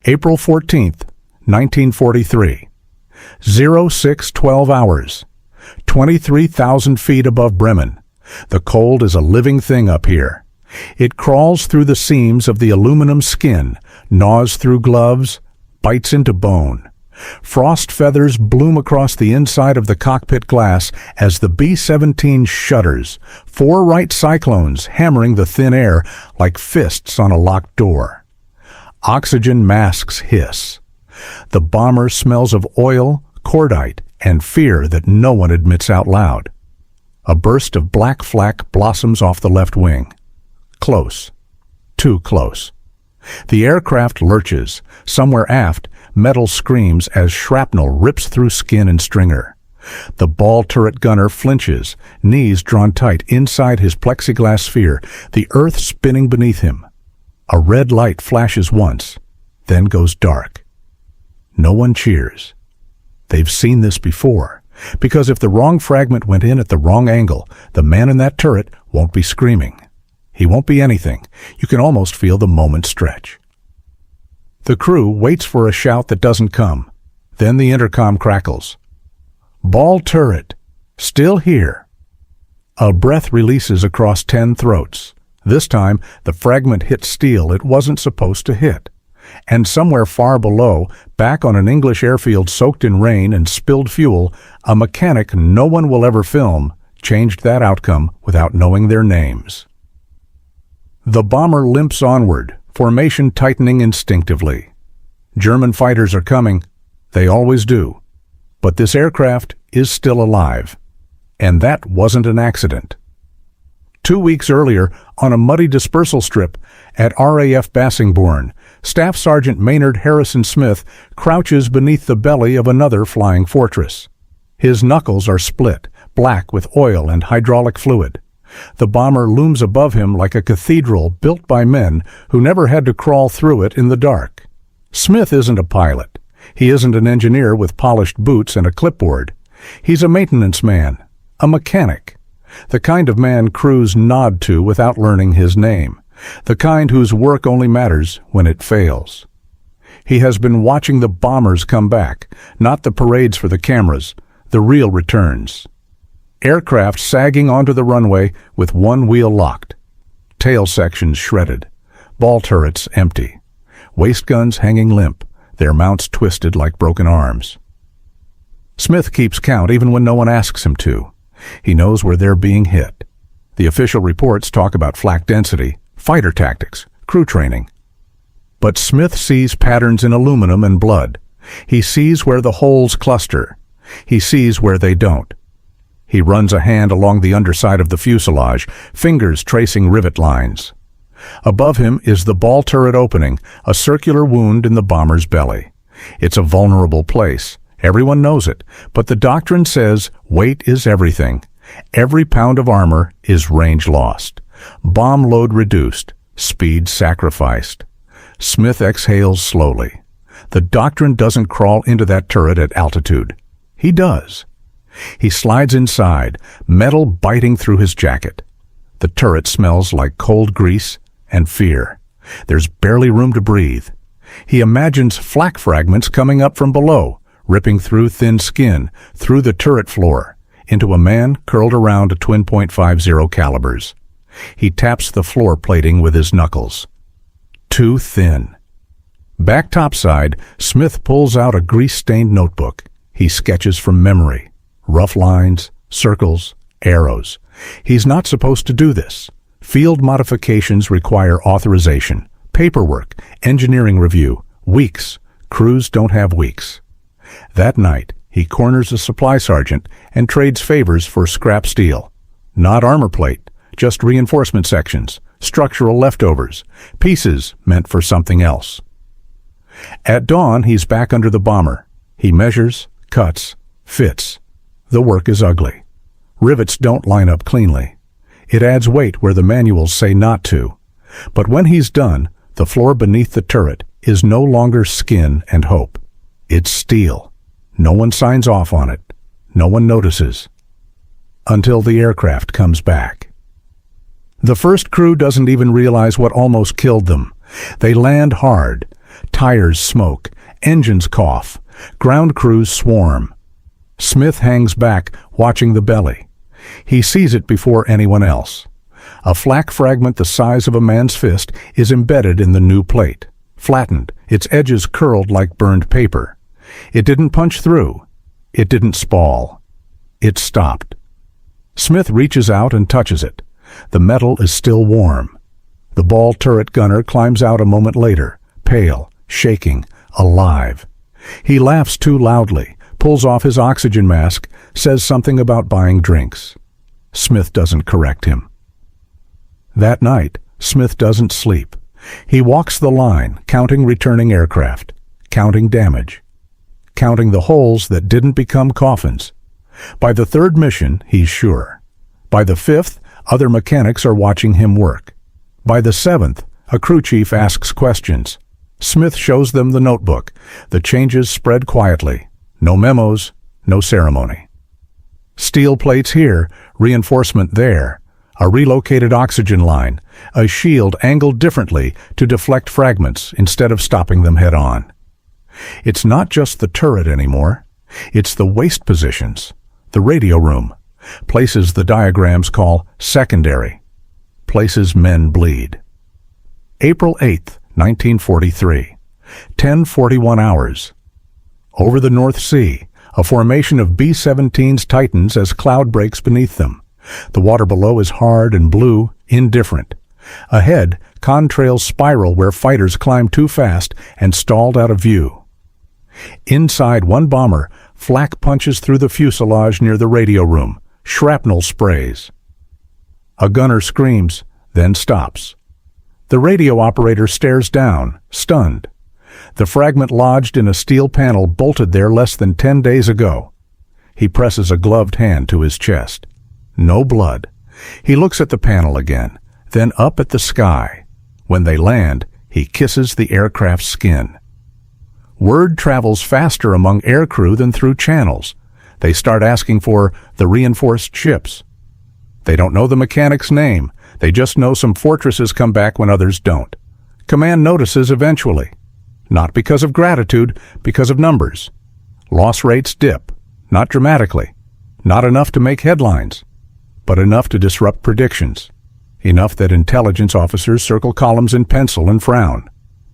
April 14th, 1943. 0612 hours. 23,000 feet above Bremen. The cold is a living thing up here. It crawls through the seams of the aluminum skin, gnaws through gloves, bites into bone. Frost feathers bloom across the inside of the cockpit glass as the B-17 shudders, 4 right cyclones hammering the thin air like fists on a locked door. Oxygen masks hiss. The bomber smells of oil, cordite, and fear that no one admits out loud. A burst of black flak blossoms off the left wing. Close. Too close. The aircraft lurches. Somewhere aft, metal screams as shrapnel rips through skin and stringer. The ball turret gunner flinches, knees drawn tight inside his plexiglass sphere, the earth spinning beneath him. A red light flashes once, then goes dark. No one cheers. They've seen this before, because if the wrong fragment went in at the wrong angle, the man in that turret won't be screaming. He won't be anything. You can almost feel the moment stretch. The crew waits for a shout that doesn't come. Then the intercom crackles. Ball turret. Still here. A breath releases across 10 throats. This time, the fragment hit steel it wasn't supposed to hit. And somewhere far below, back on an English airfield soaked in rain and spilled fuel, a mechanic no one will ever film changed that outcome without knowing their names. The bomber limps onward, formation tightening instinctively. German fighters are coming. They always do. But this aircraft is still alive. And that wasn't an accident. 2 weeks earlier, on a muddy dispersal strip at RAF Bassingbourn, Staff Sergeant Maynard Harrison Smith crouches beneath the belly of another flying fortress. His knuckles are split, black with oil and hydraulic fluid. The bomber looms above him like a cathedral built by men who never had to crawl through it in the dark. Smith isn't a pilot. He isn't an engineer with polished boots and a clipboard. He's a maintenance man, a mechanic. The kind of man crews nod to without learning his name. The kind whose work only matters when it fails. He has been watching the bombers come back, not the parades for the cameras, the real returns. Aircraft sagging onto the runway with one wheel locked. Tail sections shredded. Ball turrets empty. Waist guns hanging limp, their mounts twisted like broken arms. Smith keeps count even when no one asks him to. He knows where they're being hit. The official reports talk about flak density, fighter tactics, crew training. But Smith sees patterns in aluminum and blood. He sees where the holes cluster. He sees where they don't. He runs a hand along the underside of the fuselage, fingers tracing rivet lines. Above him is the ball turret opening, a circular wound in the bomber's belly. It's a vulnerable place. Everyone knows it, but the doctrine says weight is everything. Every pound of armor is range lost. Bomb load reduced, speed sacrificed. Smith exhales slowly. The doctrine doesn't crawl into that turret at altitude. He does. He slides inside, metal biting through his jacket. The turret smells like cold grease and fear. There's barely room to breathe. He imagines flak fragments coming up from below, ripping through thin skin, through the turret floor, into a man curled around a twin .50 calibers. He taps the floor plating with his knuckles. Too thin. Back topside, Smith pulls out a grease-stained notebook. He sketches from memory. Rough lines, circles, arrows. He's not supposed to do this. Field modifications require authorization, paperwork, engineering review, weeks. Crews don't have weeks. That night, he corners a supply sergeant and trades favors for scrap steel. Not armor plate, just reinforcement sections, structural leftovers, pieces meant for something else. At dawn, he's back under the bomber. He measures, cuts, fits. The work is ugly. Rivets don't line up cleanly. It adds weight where the manuals say not to. But when he's done, the floor beneath the turret is no longer skin and hope. It's steel. No one signs off on it. No one notices. Until the aircraft comes back. The first crew doesn't even realize what almost killed them. They land hard. Tires smoke, engines cough, ground crews swarm. Smith hangs back, watching the belly. He sees it before anyone else. A flak fragment the size of a man's fist is embedded in the new plate, flattened, its edges curled like burned paper. It didn't punch through. It didn't spall. It stopped. Smith reaches out and touches it. The metal is still warm. The ball turret gunner climbs out a moment later, pale, shaking, alive. He laughs too loudly, pulls off his oxygen mask, says something about buying drinks. Smith doesn't correct him. That night, Smith doesn't sleep. He walks the line, counting returning aircraft, counting damage, counting the holes that didn't become coffins. By the third mission, he's sure. By the fifth, other mechanics are watching him work. By the seventh, a crew chief asks questions. Smith shows them the notebook. The changes spread quietly. No memos, no ceremony. Steel plates here, reinforcement there, a relocated oxygen line, a shield angled differently to deflect fragments instead of stopping them head-on. It's not just the turret anymore. It's the waste positions, the radio room, places the diagrams call secondary, places men bleed. April 8th, 1943, 10:41 hours. Over the North Sea, a formation of B-17s tightens as cloud breaks beneath them. The water below is hard and blue, indifferent. Ahead, contrails spiral where fighters climb too fast and stalled out of view. Inside one bomber, flak punches through the fuselage near the radio room. Shrapnel sprays. A gunner screams, then stops. The radio operator stares down, stunned. The fragment lodged in a steel panel bolted there less than 10 days ago. He presses a gloved hand to his chest. No blood. He looks at the panel again, then up at the sky. When they land, he kisses the aircraft's skin. Word travels faster among aircrew than through channels. They start asking for the reinforced ships. They don't know the mechanic's name. They just know some fortresses come back when others don't. Command notices eventually. Not because of gratitude, because of numbers. Loss rates dip. Not dramatically. Not enough to make headlines. But enough to disrupt predictions. Enough that intelligence officers circle columns in pencil and frown.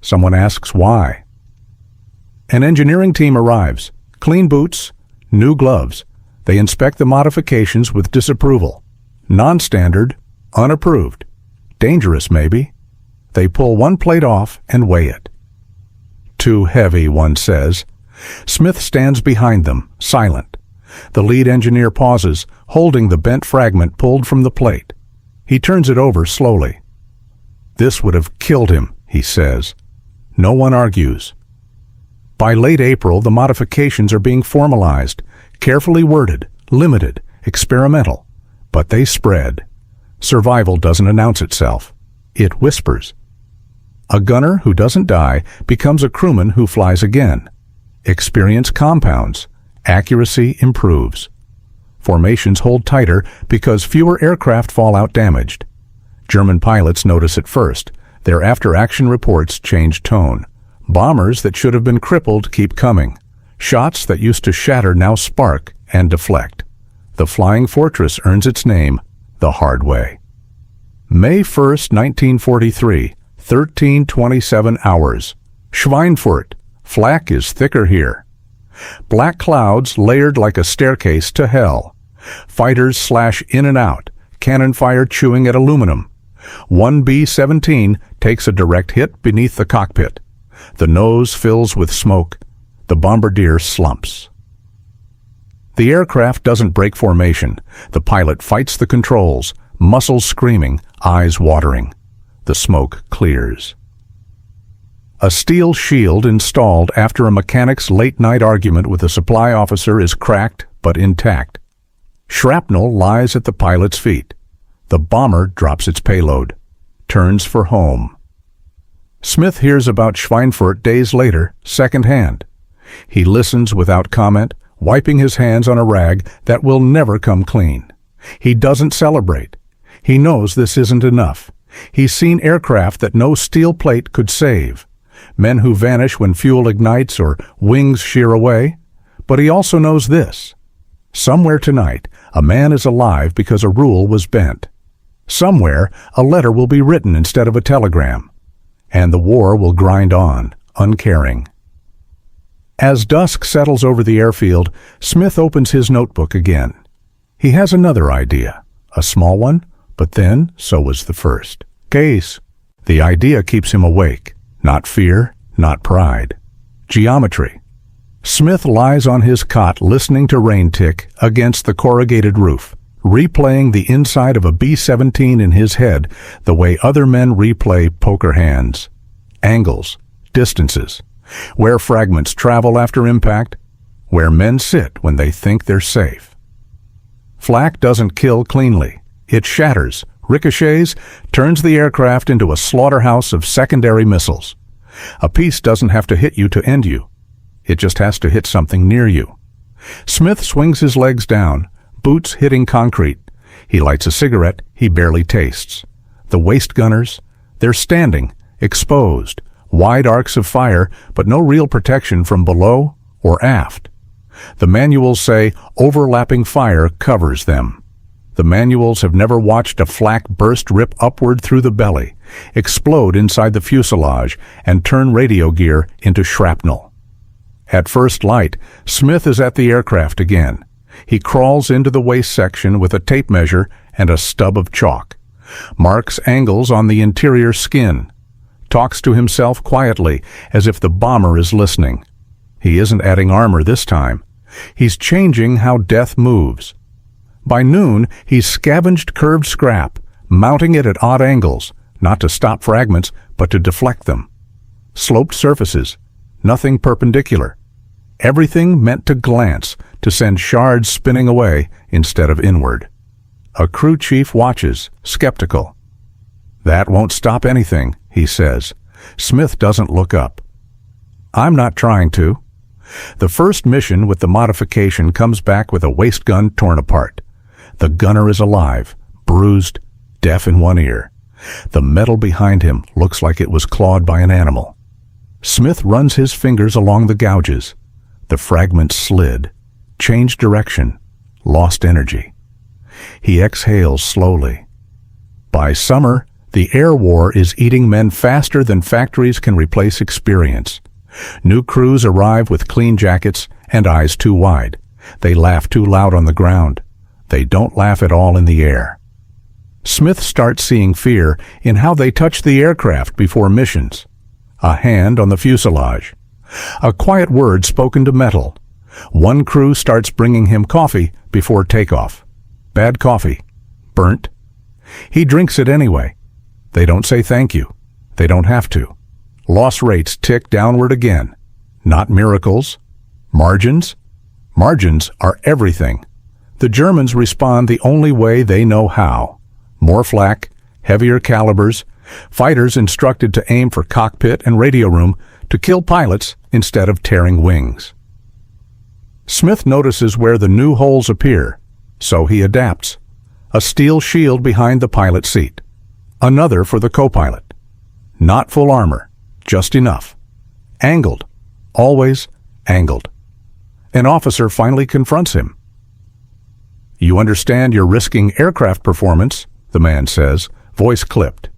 Someone asks why. An engineering team arrives. Clean boots, new gloves. They inspect the modifications with disapproval. Non-standard, unapproved. Dangerous, maybe. They pull one plate off and weigh it. Too heavy, one says. Smith stands behind them, silent. The lead engineer pauses, holding the bent fragment pulled from the plate. He turns it over slowly. This would have killed him, he says. No one argues. By late April, the modifications are being formalized, carefully worded, limited, experimental. But they spread. Survival doesn't announce itself. It whispers. A gunner who doesn't die becomes a crewman who flies again. Experience compounds. Accuracy improves. Formations hold tighter because fewer aircraft fall out damaged. German pilots notice it first. Their after-action reports change tone. Bombers that should have been crippled keep coming. Shots that used to shatter now spark and deflect. The Flying Fortress earns its name the hard way. May 1st, 1943, 13:27 hours. Schweinfurt. Flak is thicker here. Black clouds layered like a staircase to hell. Fighters slash in and out, cannon fire chewing at aluminum. One B-17 takes a direct hit beneath the cockpit. The nose fills with smoke. The bombardier slumps. The aircraft doesn't break formation. The pilot fights the controls, muscles screaming, eyes watering. The smoke clears. A steel shield installed after a mechanic's late-night argument with a supply officer is cracked but intact. Shrapnel lies at the pilot's feet. The bomber drops its payload, turns for home. Smith hears about Schweinfurt days later, secondhand. He listens without comment, wiping his hands on a rag that will never come clean. He doesn't celebrate. He knows this isn't enough. He's seen aircraft that no steel plate could save. men who vanish when fuel ignites or wings shear away. But he also knows this. Somewhere tonight, a man is alive because a rule was bent. Somewhere, a letter will be written instead of a telegram. And the war will grind on, uncaring. As dusk settles over the airfield, Smith opens his notebook again. He has another idea, a small one, but then so was the first. Case. The idea keeps him awake. Not fear, not pride. Geometry. Smith lies on his cot listening to rain tick against the corrugated roof, replaying the inside of a B-17 in his head the way other men replay poker hands. Angles, distances, where fragments travel after impact, where men sit when they think they're safe. Flak doesn't kill cleanly. It shatters, ricochets, turns the aircraft into a slaughterhouse of secondary missiles. A piece doesn't have to hit you to end you. It just has to hit something near you. Smith swings his legs down, boots hitting concrete. He lights a cigarette he barely tastes. The waist gunners, they're standing, exposed, wide arcs of fire, but no real protection from below or aft. The manuals say overlapping fire covers them. The manuals have never watched a flak burst rip upward through the belly, explode inside the fuselage, and turn radio gear into shrapnel. At first light, Smith is at the aircraft again. He crawls into the waist section with a tape measure and a stub of chalk, marks angles on the interior skin, talks to himself quietly as if the bomber is listening. He isn't adding armor this time. He's changing how death moves. By noon, he's scavenged curved scrap, mounting it at odd angles, not to stop fragments, but to deflect them. Sloped surfaces, nothing perpendicular. Everything meant to glance, to send shards spinning away instead of inward. A crew chief watches, skeptical. "That won't stop anything," he says. Smith doesn't look up. "I'm not trying to." The first mission with the modification comes back with a waist gun torn apart. The gunner is alive, bruised, deaf in one ear. The metal behind him looks like it was clawed by an animal. Smith runs his fingers along the gouges. The fragments slid, changed direction, lost energy. He exhales slowly. By summer, the air war is eating men faster than factories can replace experience. New crews arrive with clean jackets and eyes too wide. They laugh too loud on the ground. They don't laugh at all in the air. Smith starts seeing fear in how they touch the aircraft before missions. A hand on the fuselage. A quiet word spoken to metal. One crew starts bringing him coffee before takeoff. Bad coffee. Burnt. He drinks it anyway. They don't say thank you. They don't have to. Loss rates tick downward again. Not miracles. Margins? Margins are everything. The Germans respond the only way they know how. More flak, heavier calibers, fighters instructed to aim for cockpit and radio room to kill pilots instead of tearing wings. Smith notices where the new holes appear, so he adapts. A steel shield behind the pilot seat. Another for the co-pilot. Not full armor, just enough. Angled, always angled. An officer finally confronts him. "You understand you're risking aircraft performance," the man says, voice clipped.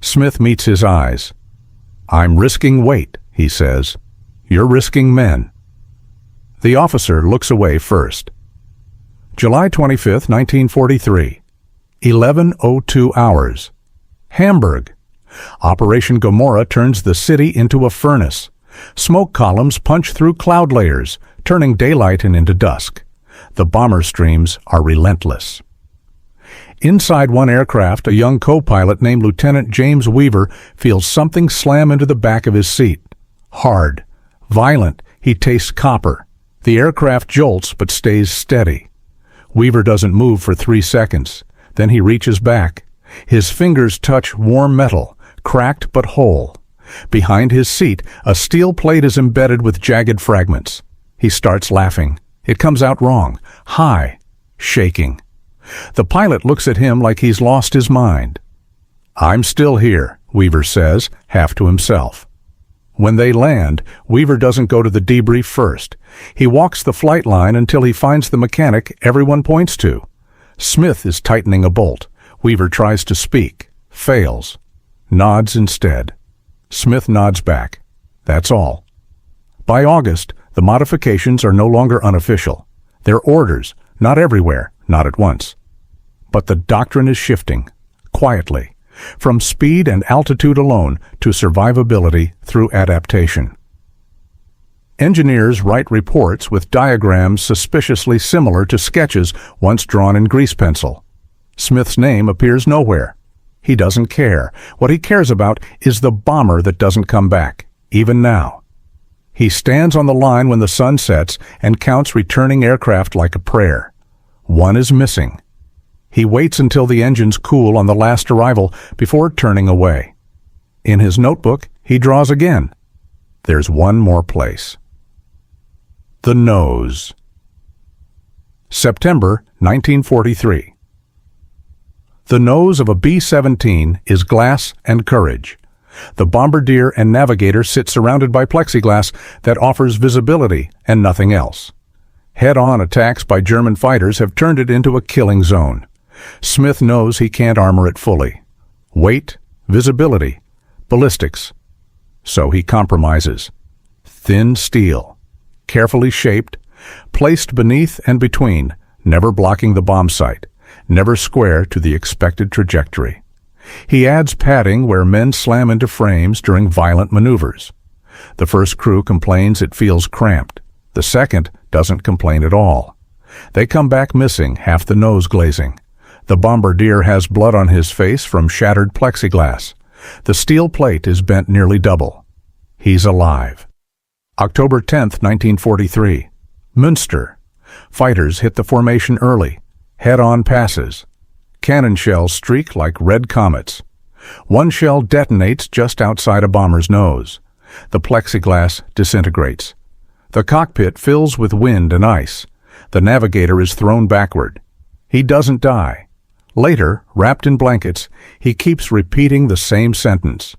Smith meets his eyes. "I'm risking weight," he says. "You're risking men." The officer looks away first. July 25, 1943. 11:02 hours. Hamburg. Operation Gomorrah turns the city into a furnace. Smoke columns punch through cloud layers, turning daylight into dusk. The bomber streams are relentless. Inside one aircraft, a young co-pilot named Lieutenant James Weaver feels something slam into the back of his seat. Hard, violent, he tastes copper. The aircraft jolts but stays steady. Weaver doesn't move for 3 seconds. Then he reaches back. His fingers touch warm metal, cracked but whole. Behind his seat, a steel plate is embedded with jagged fragments. He starts laughing. It comes out wrong, high, shaking. The pilot looks at him like he's lost his mind. "I'm still here," Weaver says, half to himself. When they land, Weaver doesn't go to the debrief first. He walks the flight line until he finds the mechanic everyone points to. Smith is tightening a bolt. Weaver tries to speak, fails, nods instead. Smith nods back. That's all. By August, the modifications are no longer unofficial. They're orders, not everywhere, not at once. But the doctrine is shifting, quietly, from speed and altitude alone to survivability through adaptation. Engineers write reports with diagrams suspiciously similar to sketches once drawn in grease pencil. Smith's name appears nowhere. He doesn't care. What he cares about is the bomber that doesn't come back, even now. He stands on the line when the sun sets and counts returning aircraft like a prayer. One is missing. He waits until the engines cool on the last arrival before turning away. In his notebook, he draws again. There's one more place. The nose. September 1943. The nose of a B-17 is glass and courage. The bombardier and navigator sit surrounded by plexiglass that offers visibility and nothing else. Head-on attacks by German fighters have turned it into a killing zone. Smith knows he can't armor it fully. Weight, visibility, ballistics. So he compromises. Thin steel, carefully shaped, placed beneath and between, never blocking the bomb site, never square to the expected trajectory. He adds padding where men slam into frames during violent maneuvers. The first crew complains it feels cramped. The second doesn't complain at all. They come back missing half the nose glazing. The bombardier has blood on his face from shattered plexiglass. The steel plate is bent nearly double. He's alive. October 10th, 1943. Münster. Fighters hit the formation early. Head-on passes. Cannon shells streak like red comets. One shell detonates just outside a bomber's nose. The plexiglass disintegrates. The cockpit fills with wind and ice. The navigator is thrown backward. He doesn't die. Later, wrapped in blankets, he keeps repeating the same sentence.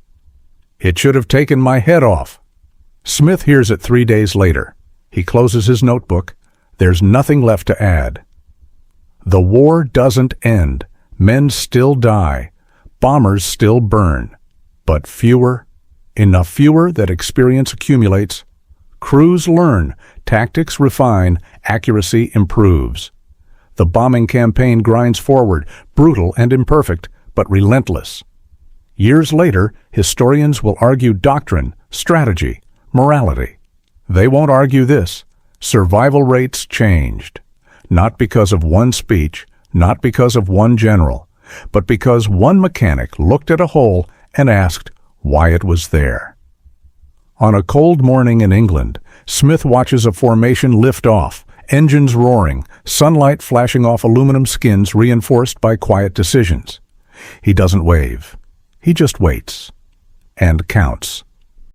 "It should have taken my head off." Smith hears it 3 days later. He closes his notebook. There's nothing left to add. The war doesn't end. Men still die. Bombers still burn. But fewer. Enough fewer that experience accumulates. Crews learn. Tactics refine. Accuracy improves. The bombing campaign grinds forward, brutal and imperfect, but relentless. Years later, historians will argue doctrine, strategy, morality. They won't argue this. Survival rates changed. Not because of one speech, not because of one general, but because one mechanic looked at a hole and asked why it was there. On a cold morning in England, Smith watches a formation lift off, engines roaring, sunlight flashing off aluminum skins reinforced by quiet decisions. He doesn't wave. He just waits and counts.